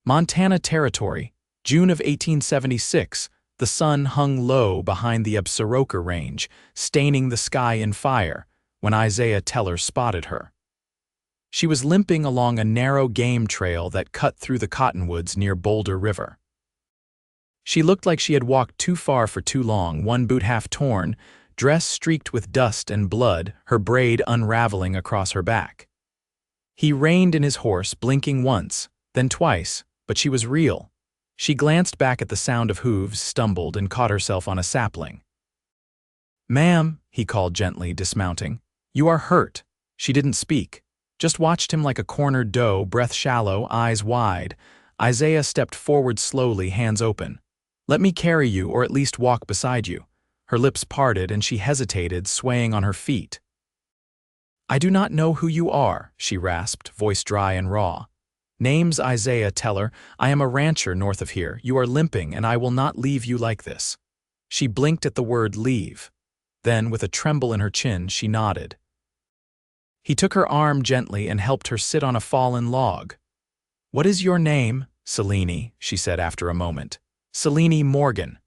Montana Territory, June of 1876. The sun hung low behind the Absaroka Range, staining the sky in fire, when Isaiah Teller spotted her. She was limping along a narrow game trail that cut through the cottonwoods near Boulder River. She looked like she had walked too far for too long, one boot half torn, dress streaked with dust and blood, her braid unraveling across her back. He reined in his horse, blinking once, then twice, but she was real. She glanced back at the sound of hooves, stumbled, and caught herself on a sapling. "Ma'am," he called gently, dismounting, "you are hurt." She didn't speak, just watched him like a cornered doe, breath shallow, eyes wide. Isaiah stepped forward slowly, hands open. "Let me carry you, or at least walk beside you." Her lips parted and she hesitated, swaying on her feet. "I do not know who you are," she rasped, voice dry and raw. "Name's Isaiah Teller. I am a rancher north of here. You are limping, and I will not leave you like this." She blinked at the word leave. Then, with a tremble in her chin, she nodded. He took her arm gently and helped her sit on a fallen log. "What is your name?" "Selene," she said after a moment. "Selene Morgan."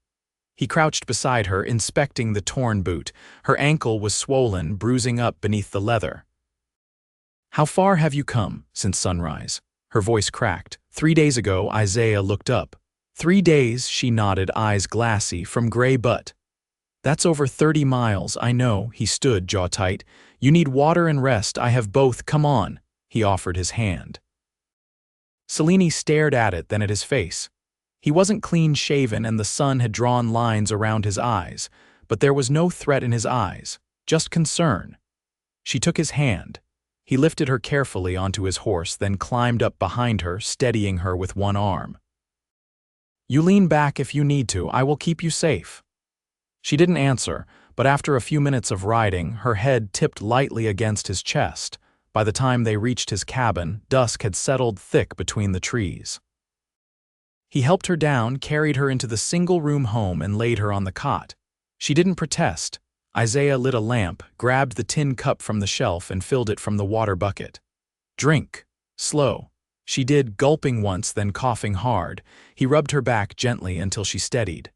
He crouched beside her, inspecting the torn boot. Her ankle was swollen, bruising up beneath the leather. "How far have you come since sunrise?" Her voice cracked. 3 days ago, Isaiah looked up. 3 days, she nodded, eyes glassy, from gray butt. "That's over 30 miles, I know." He stood, jaw tight. "You need water and rest. I have both. Come on." He offered his hand. Selene stared at it, then at his face. He wasn't clean-shaven and the sun had drawn lines around his eyes, but there was no threat in his eyes, just concern. She took his hand. He lifted her carefully onto his horse, then climbed up behind her, steadying her with one arm. "You lean back if you need to. I will keep you safe." She didn't answer, but after a few minutes of riding, her head tipped lightly against his chest. By the time they reached his cabin, dusk had settled thick between the trees. He helped her down, carried her into the single-room home, and laid her on the cot. She didn't protest. Isaiah lit a lamp, grabbed the tin cup from the shelf, and filled it from the water bucket. "Drink. Slow." She did, gulping once, then coughing hard. He rubbed her back gently until she steadied.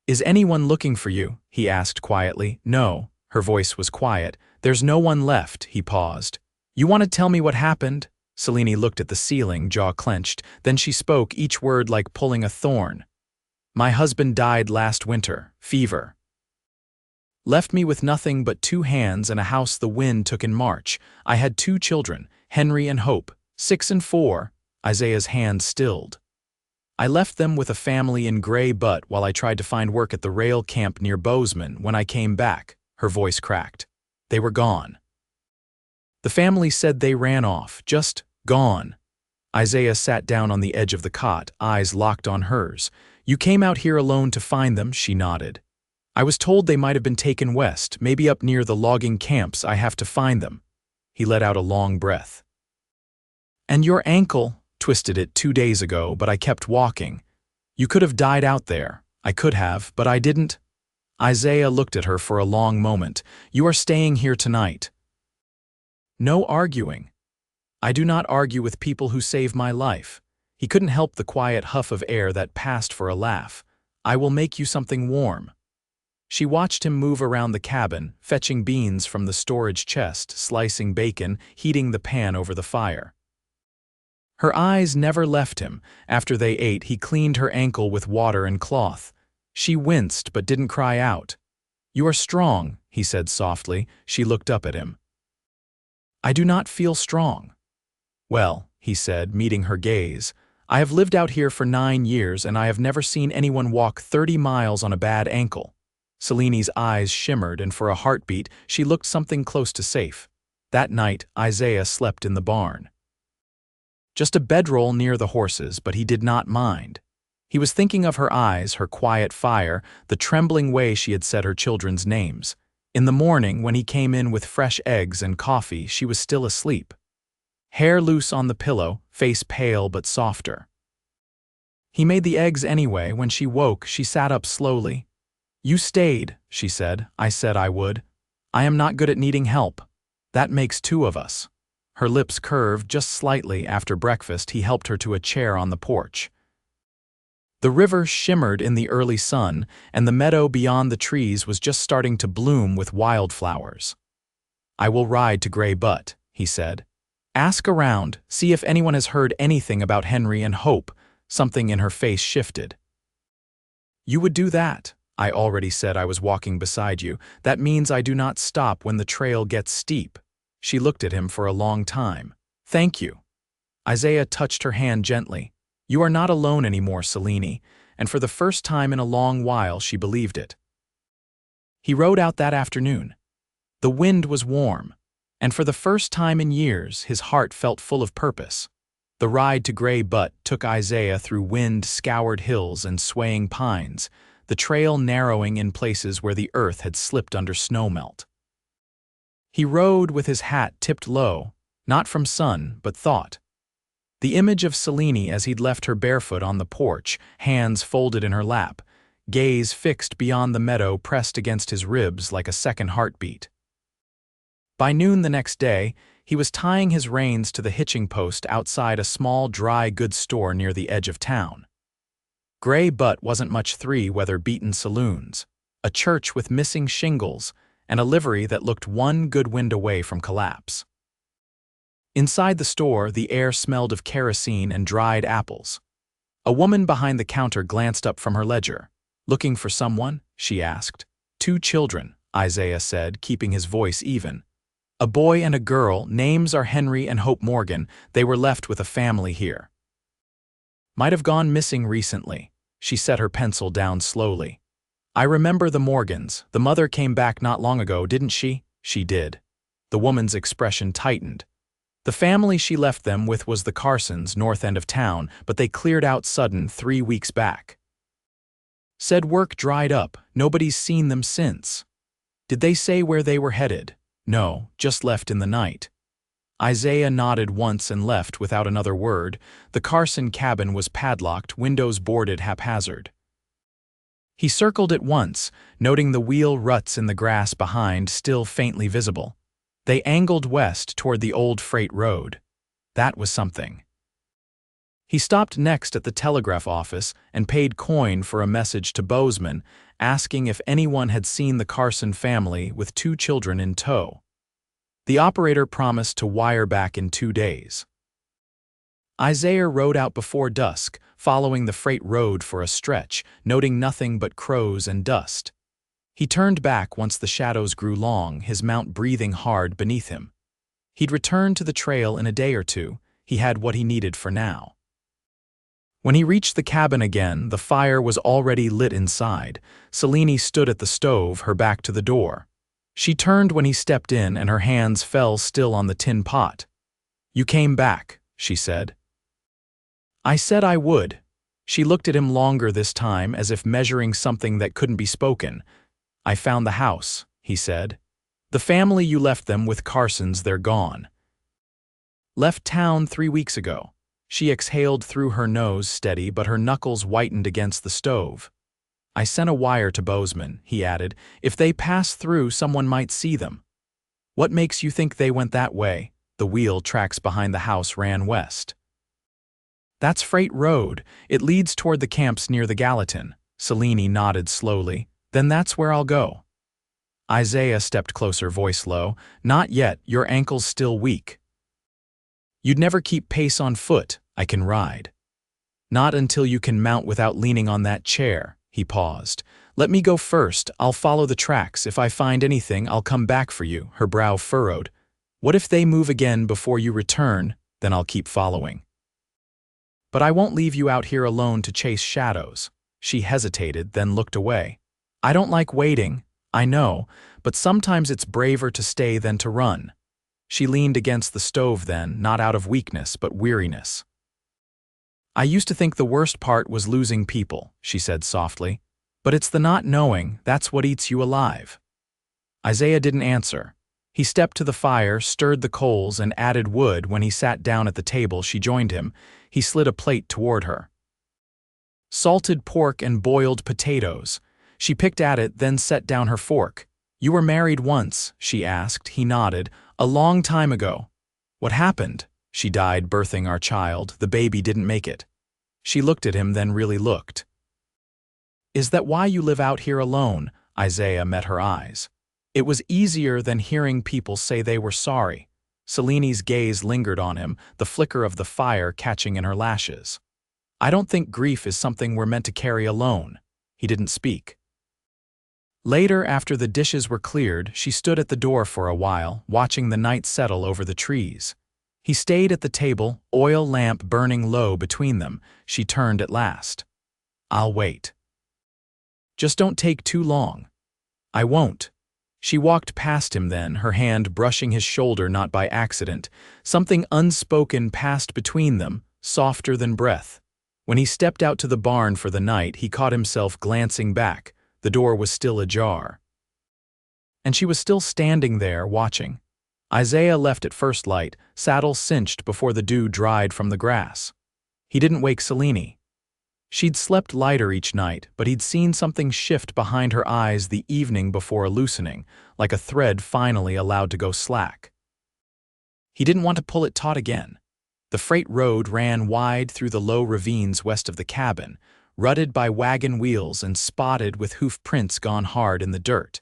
"Is anyone looking for you?" he asked quietly. "No." Her voice was quiet. "There's no one left." He paused. "You want to tell me what happened?" Selene looked at the ceiling, jaw clenched. Then she spoke, each word like pulling a thorn. "My husband died last winter. Fever. Left me with nothing but 2 hands and a house the wind took in March. I had 2 children, Henry and Hope, 6 and 4. Isaiah's hand stilled. "I left them with a family in Gray Butte while I tried to find work at the rail camp near Bozeman. When I came back," her voice cracked, "they were gone. The family said they ran off, just gone." Isaiah sat down on the edge of the cot, eyes locked on hers. "You came out here alone to find them?" She nodded. "I was told they might have been taken west, maybe up near the logging camps. I have to find them." He let out a long breath. "And your ankle?" "Twisted it 2 days ago, but I kept walking. You could have died out there." "I could have, but I didn't." Isaiah looked at her for a long moment. "You are staying here tonight." "No arguing." "I do not argue with people who save my life." He couldn't help the quiet huff of air that passed for a laugh. "I will make you something warm." She watched him move around the cabin, fetching beans from the storage chest, slicing bacon, heating the pan over the fire. Her eyes never left him. After they ate, he cleaned her ankle with water and cloth. She winced but didn't cry out. "You are strong," he said softly. She looked up at him. "I do not feel strong." "Well," he said, meeting her gaze, "I have lived out here for 9 years and I have never seen anyone walk 30 miles on a bad ankle." Selene's eyes shimmered, and for a heartbeat, she looked something close to safe. That night, Isaiah slept in the barn. Just a bedroll near the horses, but he did not mind. He was thinking of her eyes, her quiet fire, the trembling way she had said her children's names. In the morning, when he came in with fresh eggs and coffee, she was still asleep. Hair loose on the pillow, face pale but softer. He made the eggs anyway. When she woke, she sat up slowly. "You stayed," she said. "I said I would. I am not good at needing help. That makes 2 of us." Her lips curved just slightly. After breakfast, he helped her to a chair on the porch. The river shimmered in the early sun, and the meadow beyond the trees was just starting to bloom with wildflowers. "I will ride to Grey Butte," he said. "Ask around, see if anyone has heard anything about Henry and Hope." Something in her face shifted. "You would do that?" "I already said I was walking beside you. That means I do not stop when the trail gets steep." She looked at him for a long time. "Thank you." Isaiah touched her hand gently. "You are not alone anymore, Selene," and for the first time in a long while she believed it. He rode out that afternoon. The wind was warm, and for the first time in years his heart felt full of purpose. The ride to Grey Butte took Isaiah through wind-scoured hills and swaying pines, the trail narrowing in places where the earth had slipped under snowmelt. He rode with his hat tipped low, not from sun, but thought. The image of Selene as he'd left her barefoot on the porch, hands folded in her lap, gaze fixed beyond the meadow pressed against his ribs like a second heartbeat. By noon the next day, he was tying his reins to the hitching post outside a small dry goods store near the edge of town. Grey Butte wasn't much three weather-beaten saloons, a church with missing shingles, and a livery that looked one good wind away from collapse. Inside the store, the air smelled of kerosene and dried apples. A woman behind the counter glanced up from her ledger. "Looking for someone?" she asked. "Two children," Isaiah said, keeping his voice even. "A boy and a girl. Names are Henry and Hope Morgan. They were left with a family here." "Might have gone missing recently." She set her pencil down slowly. "I remember the Morgans. The mother came back not long ago, didn't she?" "She did." The woman's expression tightened. "The family she left them with was the Carsons, north end of town, but they cleared out sudden 3 weeks back. Said work dried up. Nobody's seen them since." "Did they say where they were headed?" "No, just left in the night." Isaiah nodded once and left without another word. The Carson cabin was padlocked, windows boarded haphazard. He circled it once, noting the wheel ruts in the grass behind still faintly visible. They angled west toward the old freight road. That was something. He stopped next at the telegraph office and paid coin for a message to Bozeman, asking if anyone had seen the Carson family with 2 children in tow. The operator promised to wire back in 2 days. Isaiah rode out before dusk, following the freight road for a stretch, noting nothing but crows and dust. He turned back once the shadows grew long, his mount breathing hard beneath him. He'd return to the trail in a day or two. He had what he needed for now. When he reached the cabin again, the fire was already lit inside. Selene stood at the stove, her back to the door. She turned when he stepped in, and her hands fell still on the tin pot. "You came back," she said. "I said I would." She looked at him longer this time, as if measuring something that couldn't be spoken. "I found the house," he said. "The family you left them with Carsons, they're gone. Left town 3 weeks ago." She exhaled through her nose steady, but her knuckles whitened against the stove. "I sent a wire to Bozeman," he added. "If they pass through, someone might see them." "What makes you think they went that way?" The wheel tracks behind the house ran west. "That's Freight Road. It leads toward the camps near the Gallatin." Selene nodded slowly. "Then that's where I'll go." Isaiah stepped closer, voice low. "Not yet. Your ankle's still weak." "You'd never keep pace on foot." "I can ride." "Not until you can mount without leaning on that chair." He paused. "Let me go first. I'll follow the tracks. If I find anything, I'll come back for you." Her brow furrowed. "What if they move again before you return? Then I'll keep following." "But I won't leave you out here alone to chase shadows." She hesitated, then looked away. "I don't like waiting. I know, but sometimes it's braver to stay than to run." She leaned against the stove then, not out of weakness, but weariness. "I used to think the worst part was losing people," she said softly. "But it's the not knowing, that's what eats you alive." Isaiah didn't answer. He stepped to the fire, stirred the coals, and added wood. When he sat down at the table, she joined him. He slid a plate toward her. "Salted pork and boiled potatoes." She picked at it, then set down her fork. "You were married once?" she asked. He nodded. "A long time ago." What happened? She died birthing our child. The baby didn't make it. She looked at him, then really looked. Is that why you live out here alone? Isaiah met her eyes. It was easier than hearing people say they were sorry. Selene's gaze lingered on him, the flicker of the fire catching in her lashes. I don't think grief is something we're meant to carry alone. He didn't speak. Later, after the dishes were cleared, she stood at the door for a while, watching the night settle over the trees. He stayed at the table, oil lamp burning low between them. She turned at last. I'll wait. Just don't take too long. I won't. She walked past him then, her hand brushing his shoulder not by accident. Something unspoken passed between them, softer than breath. When he stepped out to the barn for the night, he caught himself glancing back. The door was still ajar. And she was still standing there, watching. Isaiah left at first light, saddle cinched before the dew dried from the grass. He didn't wake Selene. She'd slept lighter each night, but he'd seen something shift behind her eyes the evening before loosening, like a thread finally allowed to go slack. He didn't want to pull it taut again. The freight road ran wide through the low ravines west of the cabin, rutted by wagon wheels and spotted with hoof prints gone hard in the dirt.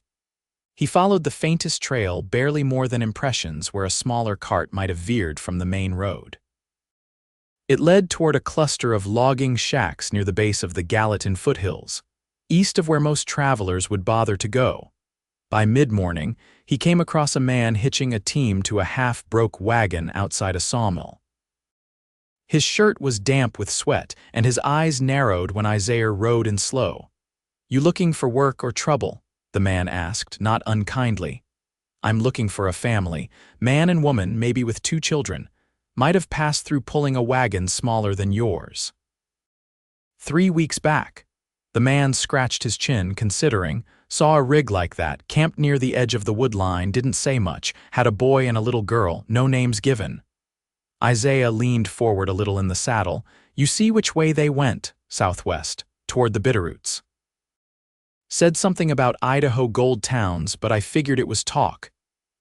He followed the faintest trail, barely more than impressions, where a smaller cart might have veered from the main road. It led toward a cluster of logging shacks near the base of the Gallatin foothills, east of where most travelers would bother to go. By mid-morning, he came across a man hitching a team to a half-broke wagon outside a sawmill. His shirt was damp with sweat, and his eyes narrowed when Isaiah rode in slow. You looking for work or trouble? The man asked, not unkindly. I'm looking for a family, man and woman, maybe with 2 children. Might have passed through pulling a wagon smaller than yours. 3 weeks back. The man scratched his chin, considering, saw a rig like that, camped near the edge of the wood line, didn't say much, had a boy and a little girl, no names given. Isaiah leaned forward a little in the saddle. You see which way they went, southwest, toward the Bitterroots. Said something about Idaho gold towns, but I figured it was talk.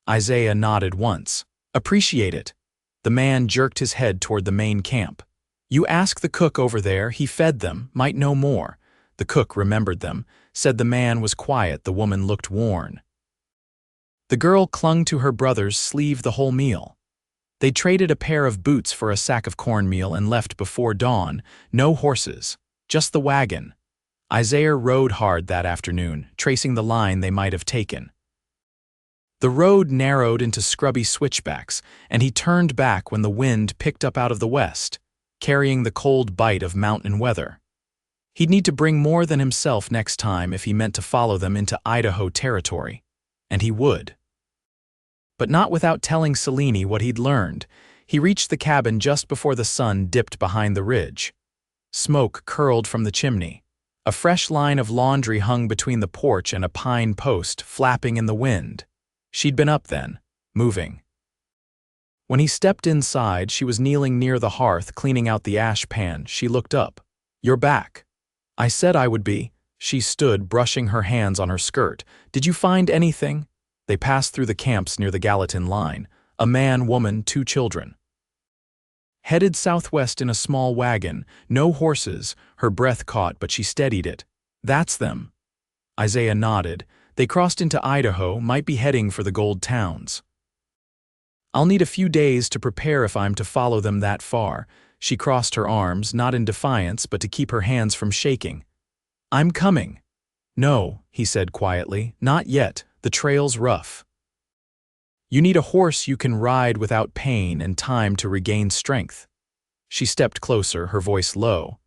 Isaiah nodded once. Appreciate it. The man jerked his head toward the main camp. You ask the cook over there, he fed them, might know more. The cook remembered them, said the man was quiet, the woman looked worn. The girl clung to her brother's sleeve the whole meal. They traded a pair of boots for a sack of cornmeal and left before dawn, no horses, just the wagon. Isaiah rode hard that afternoon, tracing the line they might have taken. The road narrowed into scrubby switchbacks, and he turned back when the wind picked up out of the west, carrying the cold bite of mountain weather. He'd need to bring more than himself next time if he meant to follow them into Idaho territory. And he would. But not without telling Selene what he'd learned. He reached the cabin just before the sun dipped behind the ridge. Smoke curled from the chimney. A fresh line of laundry hung between the porch and a pine post, flapping in the wind. She'd been up then, moving. When he stepped inside, she was kneeling near the hearth, cleaning out the ash pan. She looked up. You're back. I said I would be. She stood, brushing her hands on her skirt. Did you find anything? They passed through the camps near the Gallatin line. A man, woman, 2 children. Headed southwest in a small wagon, no horses, her breath caught but she steadied it. That's them. Isaiah nodded. They crossed into Idaho, might be heading for the gold towns. I'll need a few days to prepare if I'm to follow them that far. She crossed her arms, not in defiance, but to keep her hands from shaking. I'm coming. No, he said quietly, not yet. The trail's rough. You need a horse you can ride without pain and time to regain strength. She stepped closer, her voice low.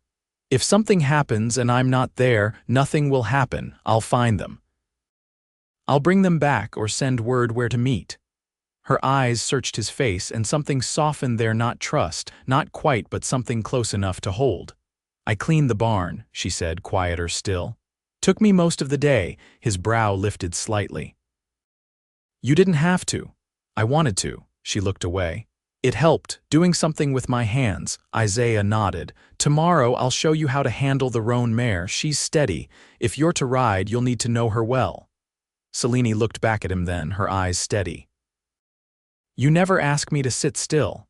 If something happens and I'm not there, nothing will happen. I'll find them. I'll bring them back or send word where to meet. Her eyes searched his face, and something softened there, not trust, not quite, but something close enough to hold. I cleaned the barn, she said, quieter still. Took me most of the day. His brow lifted slightly. You didn't have to. I wanted to. She looked away. It helped, doing something with my hands. Isaiah nodded. Tomorrow I'll show you how to handle the roan mare. She's steady. If you're to ride, you'll need to know her well. Selene looked back at him then, her eyes steady. You never ask me to sit still.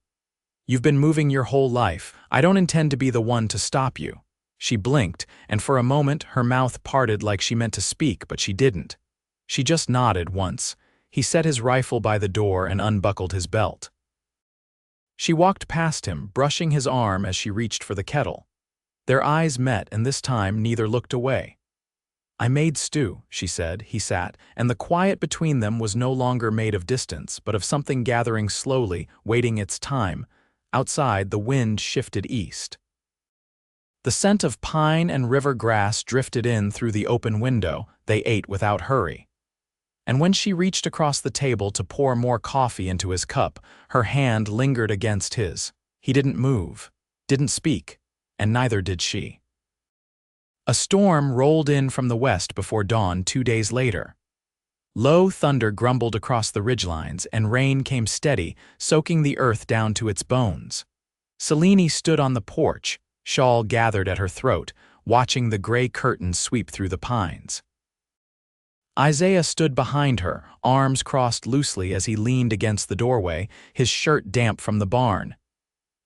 You've been moving your whole life. I don't intend to be the one to stop you." She blinked, and for a moment her mouth parted like she meant to speak, but she didn't. She just nodded once. He set his rifle by the door and unbuckled his belt. She walked past him, brushing his arm as she reached for the kettle. Their eyes met, and this time neither looked away. "I made stew," she said. He sat, and the quiet between them was no longer made of distance, but of something gathering slowly, waiting its time. Outside, the wind shifted east. The scent of pine and river grass drifted in through the open window. They ate without hurry. And when she reached across the table to pour more coffee into his cup, her hand lingered against his. He didn't move, didn't speak, and neither did she. A storm rolled in from the west before dawn 2 days later. Low thunder grumbled across the ridgelines, and rain came steady, soaking the earth down to its bones. Selene stood on the porch, shawl gathered at her throat, watching the gray curtains sweep through the pines. Isaiah stood behind her, arms crossed loosely as he leaned against the doorway, his shirt damp from the barn.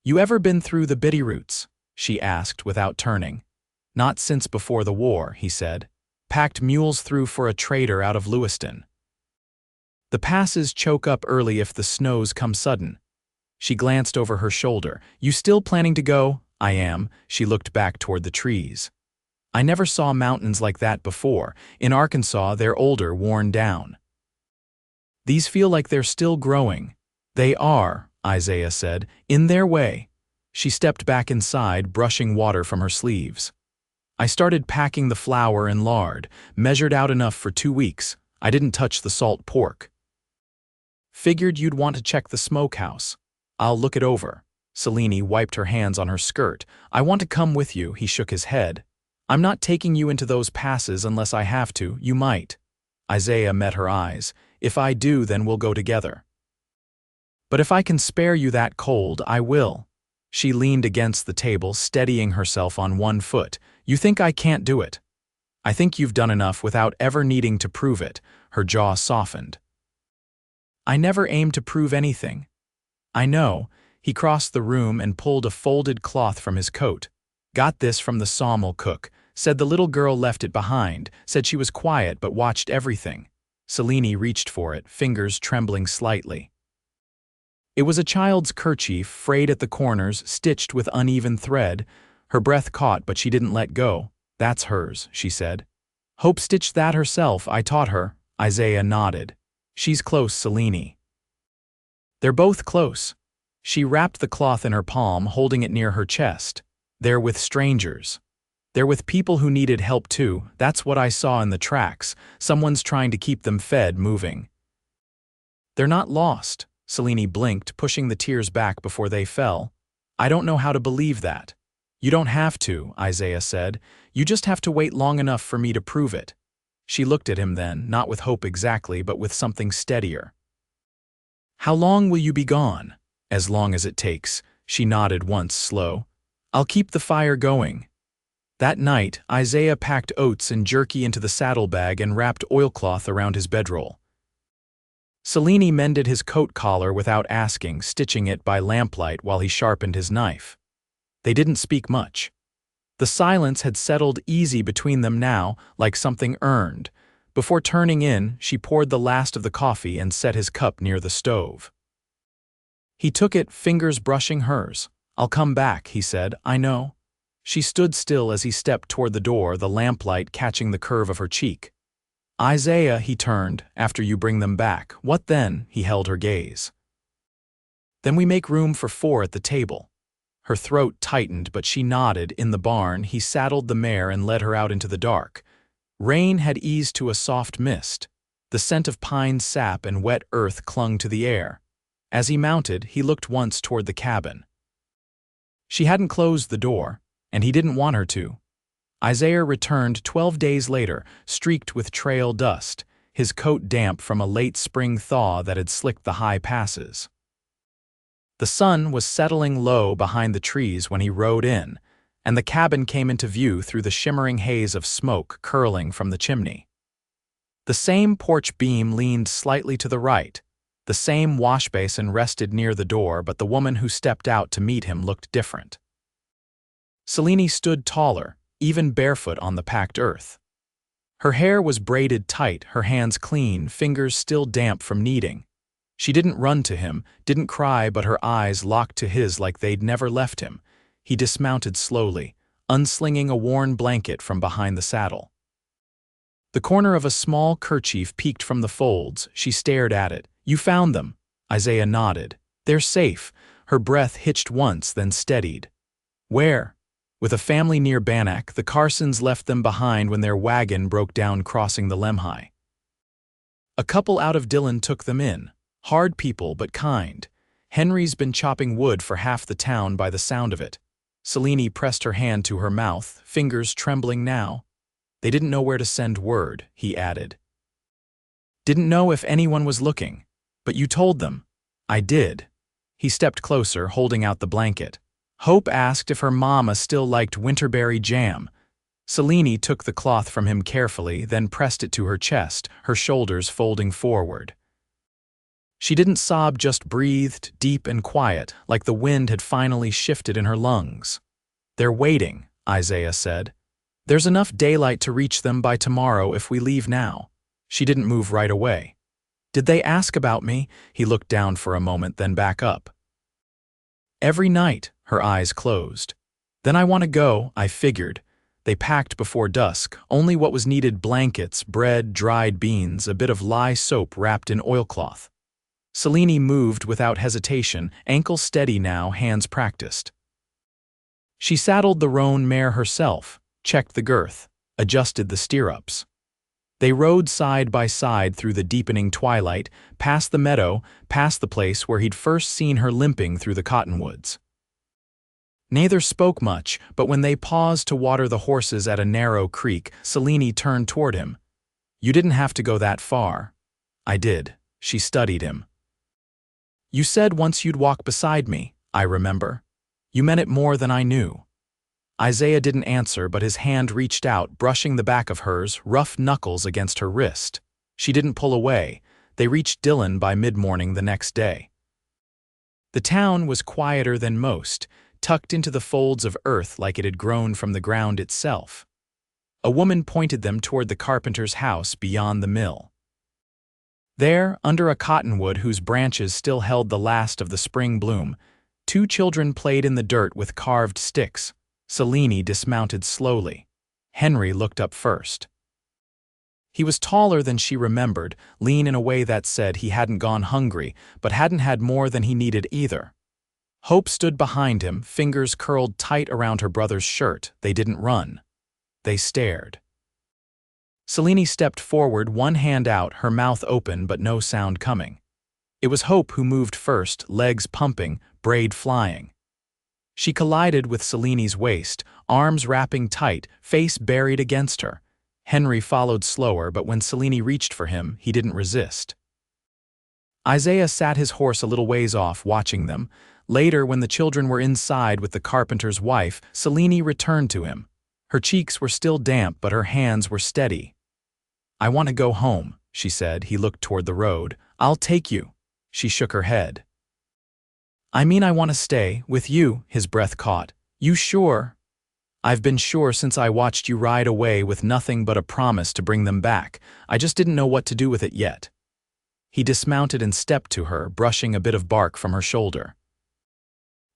"You ever been through the Bitterroots?" she asked without turning. "Not since before the war," he said. "Packed mules through for a trader out of Lewiston. The passes choke up early if the snows come sudden." She glanced over her shoulder. "You still planning to go?" "I am." She looked back toward the trees. "I never saw mountains like that before. In Arkansas, they're older, worn down. These feel like they're still growing." "They are," Isaiah said, "in their way." She stepped back inside, brushing water from her sleeves. "I started packing the flour and lard, measured out enough for 2 weeks. I didn't touch the salt pork. Figured you'd want to check the smokehouse. I'll look it over." Selene wiped her hands on her skirt. "I want to come with you," he shook his head. "I'm not taking you into those passes unless I have to. You might." Isaiah met her eyes. "If I do, then we'll go together. But if I can spare you that cold, I will." She leaned against the table, steadying herself on one foot. "You think I can't do it? I think you've done enough without ever needing to prove it." Her jaw softened. "I never aimed to prove anything." "I know." He crossed the room and pulled a folded cloth from his coat. "Got this from the sawmill cook. Said the little girl left it behind. Said she was quiet but watched everything." Selene reached for it, fingers trembling slightly. It was a child's kerchief, frayed at the corners, stitched with uneven thread. Her breath caught, but she didn't let go. "That's hers," she said. "Hope stitched that herself. I taught her." Isaiah nodded. "She's close, Selene." "They're both close." She wrapped the cloth in her palm, holding it near her chest. "They're with strangers. They're with people who needed help too. That's what I saw in the tracks. Someone's trying to keep them fed, moving. They're not lost." Selene blinked, pushing the tears back before they fell. "I don't know how to believe that." "You don't have to," Isaiah said. "You just have to wait long enough for me to prove it." She looked at him then, not with hope exactly, but with something steadier. "How long will you be gone?" "As long as it takes." She nodded once, slow. "I'll keep the fire going." That night, Isaiah packed oats and jerky into the saddlebag and wrapped oilcloth around his bedroll. Selene mended his coat collar without asking, stitching it by lamplight while he sharpened his knife. They didn't speak much. The silence had settled easy between them now, like something earned. Before turning in, she poured the last of the coffee and set his cup near the stove. He took it, fingers brushing hers. "I'll come back," he said. "I know." She stood still as he stepped toward the door, the lamplight catching the curve of her cheek. "Isaiah," he turned, "after you bring them back." "What then?" He held her gaze. "Then we make room for 4 at the table." Her throat tightened, but she nodded. In the barn, he saddled the mare and led her out into the dark. Rain had eased to a soft mist. The scent of pine sap and wet earth clung to the air. As he mounted, he looked once toward the cabin. She hadn't closed the door, and he didn't want her to. Isaiah returned 12 days later, streaked with trail dust, his coat damp from a late spring thaw that had slicked the high passes. The sun was settling low behind the trees when he rode in, and the cabin came into view through the shimmering haze of smoke curling from the chimney. The same porch beam leaned slightly to the right, The same wash basin rested near the door, but the woman who stepped out to meet him looked different. Selene stood taller, even barefoot on the packed earth. Her hair was braided tight, her hands clean, fingers still damp from kneading. She didn't run to him, didn't cry, but her eyes locked to his like they'd never left him. He dismounted slowly, unslinging a worn blanket from behind the saddle. The corner of a small kerchief peeked from the folds. She stared at it. "You found them." Isaiah nodded. "They're safe." Her breath hitched once, then steadied. "Where?" With a family near Bannack, the Carsons left them behind when their wagon broke down crossing the Lemhi. A couple out of Dillon took them in. Hard people, but kind. Henry's been chopping wood for half the town by the sound of it. Selene pressed her hand to her mouth, fingers trembling now. "They didn't know where to send word," he added. "Didn't know if anyone was looking. But you told them." "I did." He stepped closer, holding out the blanket. Hope asked if her mama still liked winterberry jam. Selene took the cloth from him carefully, then pressed it to her chest, her shoulders folding forward. She didn't sob, just breathed, deep and quiet, like the wind had finally shifted in her lungs. "They're waiting," Isaiah said. "There's enough daylight to reach them by tomorrow if we leave now." She didn't move right away. "Did they ask about me?" He looked down for a moment, then back up. "Every night," her eyes closed. "Then I want to go," I figured. They packed before dusk, only what was needed: blankets, bread, dried beans, a bit of lye soap wrapped in oilcloth. Selene moved without hesitation, ankles steady now, hands practiced. She saddled the roan mare herself, checked the girth, adjusted the stirrups. They rode side by side through the deepening twilight, past the meadow, past the place where he'd first seen her limping through the cottonwoods. Neither spoke much, but when they paused to water the horses at a narrow creek, Selene turned toward him. "You didn't have to go that far." "I did." She studied him. "You said once you'd walk beside me, I remember. You meant it more than I knew." Isaiah didn't answer, but his hand reached out, brushing the back of hers, rough knuckles against her wrist. She didn't pull away. They reached Dillon by mid-morning the next day. The town was quieter than most, tucked into the folds of earth like it had grown from the ground itself. A woman pointed them toward the carpenter's house beyond the mill. There, under a cottonwood whose branches still held the last of the spring bloom, 2 children played in the dirt with carved sticks. Selene dismounted slowly. Henry looked up first. He was taller than she remembered, lean in a way that said he hadn't gone hungry, but hadn't had more than he needed either. Hope stood behind him, fingers curled tight around her brother's shirt. They didn't run. They stared. Selene stepped forward, one hand out, her mouth open but no sound coming. It was Hope who moved first, legs pumping, braid flying. She collided with Selene's waist, arms wrapping tight, face buried against her. Henry followed slower, but when Selene reached for him, he didn't resist. Isaiah sat his horse a little ways off, watching them. Later, when the children were inside with the carpenter's wife, Selene returned to him. Her cheeks were still damp, but her hands were steady. "I want to go home," she said. He looked toward the road. "I'll take you." She shook her head. "I mean, I want to stay with you," his breath caught. "You sure?" "I've been sure since I watched you ride away with nothing but a promise to bring them back. I just didn't know what to do with it yet." He dismounted and stepped to her, brushing a bit of bark from her shoulder.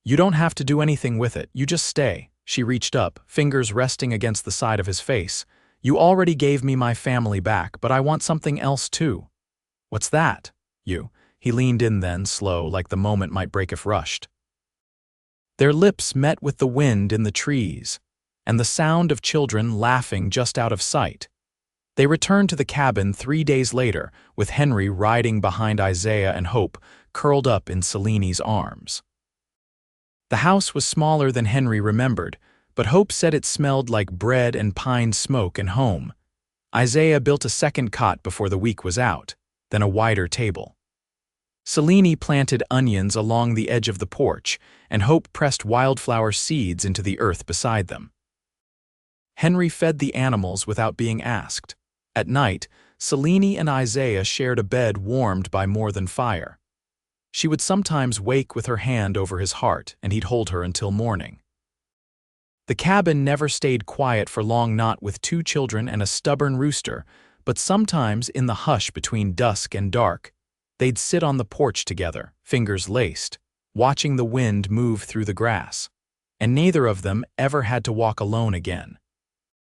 "You don't have to do anything with it, you just stay." She reached up, fingers resting against the side of his face. "You already gave me my family back, but I want something else too." "What's that?" "You." He leaned in then, slow, like the moment might break if rushed. Their lips met with the wind in the trees, and the sound of children laughing just out of sight. They returned to the cabin 3 days later, with Henry riding behind Isaiah and Hope, curled up in Selene's arms. The house was smaller than Henry remembered, but Hope said it smelled like bread and pine smoke and home. Isaiah built a second cot before the week was out, then a wider table. Selene planted onions along the edge of the porch, and Hope pressed wildflower seeds into the earth beside them. Henry fed the animals without being asked. At night, Selene and Isaiah shared a bed warmed by more than fire. She would sometimes wake with her hand over his heart, and he'd hold her until morning. The cabin never stayed quiet for long, not with 2 children and a stubborn rooster, but sometimes in the hush between dusk and dark, they'd sit on the porch together, fingers laced, watching the wind move through the grass. And neither of them ever had to walk alone again.